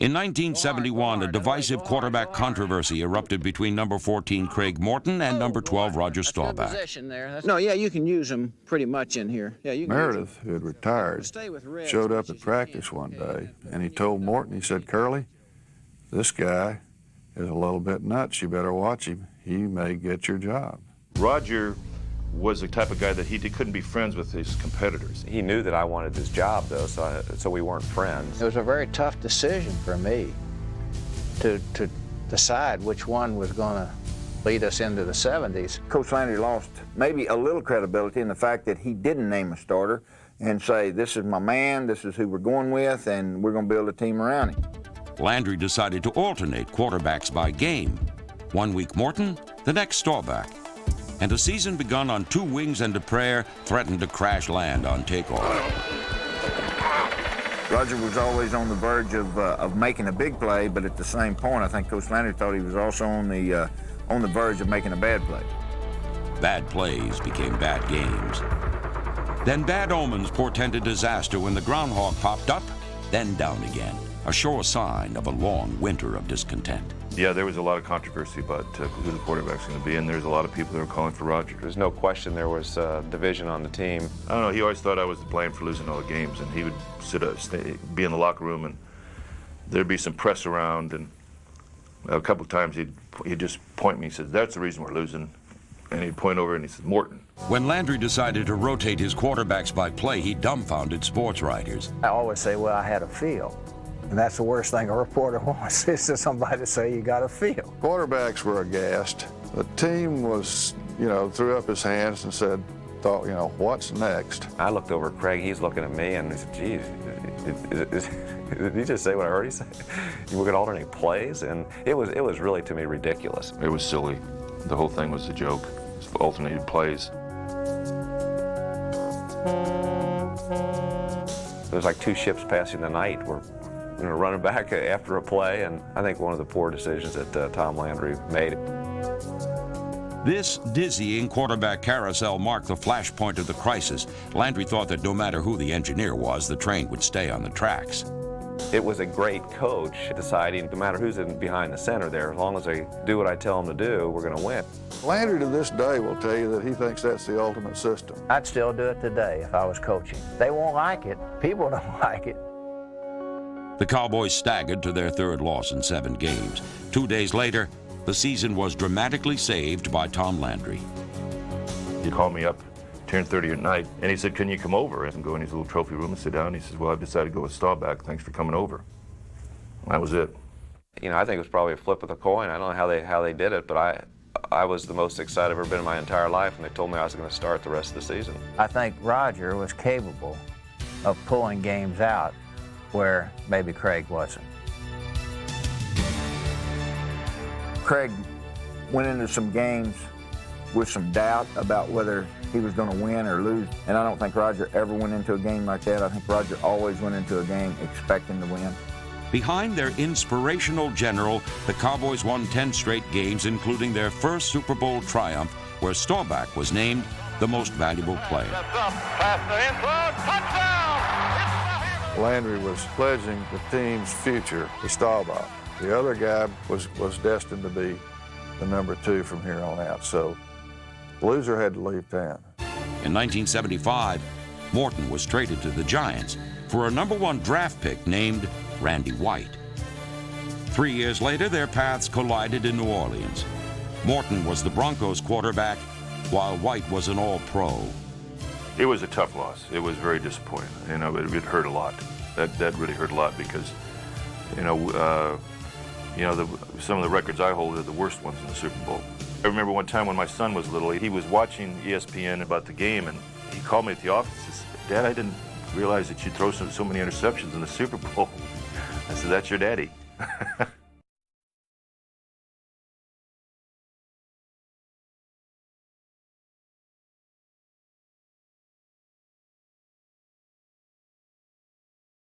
In 1971, a divisive quarterback controversy erupted between number 14 Craig Morton and number 12 Roger Staubach. No, yeah, you can use them pretty much in here. Yeah, you can Meredith, who had retired, showed up at practice one day, and he told Morton, he said, "Curly, this guy is a little bit nuts. You better watch him. He may get your job." Roger was the type of guy that he couldn't be friends with his competitors. He knew that I wanted his job, though, so we weren't friends. It was a very tough decision for me to decide which one was going to lead us into the 70s. Coach Landry lost maybe a little credibility in the fact that he didn't name a starter and say, "This is my man, this is who we're going with, and we're going to build a team around him." Landry decided to alternate quarterbacks by game. One week Morton, the next Staubach. And a season begun on two wings and a prayer threatened to crash land on takeoff. Roger was always on the verge of making a big play, but at the same point, I think Coach Landry thought he was also on the verge of making a bad play. Bad plays became bad games. Then bad omens portended disaster when the groundhog popped up, then down again. A sure sign of a long winter of discontent. Yeah, there was a lot of controversy about who the quarterback's going to be, and there's a lot of people that were calling for Roger. There's no question there was division on the team. I don't know, he always thought I was to blame for losing all the games, and he would be in the locker room, and there'd be some press around, and a couple of times he'd just point me, he said, "That's the reason we're losing." And he'd point over and he said, "Morton." When Landry decided to rotate his quarterbacks by play, he dumbfounded sports writers. I always say, well, I had a feel. And that's the worst thing a reporter wants, is to somebody to say you got a feel. Quarterbacks were aghast. The team was, threw up his hands and thought, what's next? I looked over at Craig, he's looking at me, and he said, "Geez, did you just say what I heard he say? You were going to alternate plays?" And it was really, to me, ridiculous. It was silly. The whole thing was a joke. It was alternated plays. There was like two ships passing the night. We're running back after a play, and I think one of the poor decisions that Tom Landry made. This dizzying quarterback carousel marked the flashpoint of the crisis. Landry thought that no matter who the engineer was, the train would stay on the tracks. It was a great coach deciding no matter who's behind the center there, as long as they do what I tell them to do, we're going to win. Landry to this day will tell you that he thinks that's the ultimate system. I'd still do it today if I was coaching. They won't like it. People don't like it. The Cowboys staggered to their third loss in 7 games. 2 days later, the season was dramatically saved by Tom Landry. He called me up 10:30 at night, and he said, "Can you come over?" And go in his little trophy room and sit down. He says, "Well, I've decided to go with Staubach. Thanks for coming over." That was it. I think it was probably a flip of the coin. I don't know how they did it, but I was the most excited I've ever been in my entire life, and they told me I was going to start the rest of the season. I think Roger was capable of pulling games out where maybe Craig wasn't. Craig went into some games with some doubt about whether he was going to win or lose, and I don't think Roger ever went into a game like that. I think Roger always went into a game expecting to win. Behind their inspirational general, the Cowboys won 10 straight games, including their first Super Bowl triumph, where Staubach was named the most valuable player. Landry was pledging the team's future to Staubach. The other guy was destined to be the number 2 from here on out, so loser had to leave town. In 1975, Morton was traded to the Giants for a number 1 draft pick named Randy White. 3 years later, their paths collided in New Orleans. Morton was the Broncos quarterback, while White was an all-pro. It was a tough loss. It was very disappointing. It hurt a lot. That really hurt a lot because, some of the records I hold are the worst ones in the Super Bowl. I remember one time when my son was little, he was watching ESPN about the game, and he called me at the office and said, "Dad, I didn't realize that you throw so many interceptions in the Super Bowl." I said, "That's your daddy."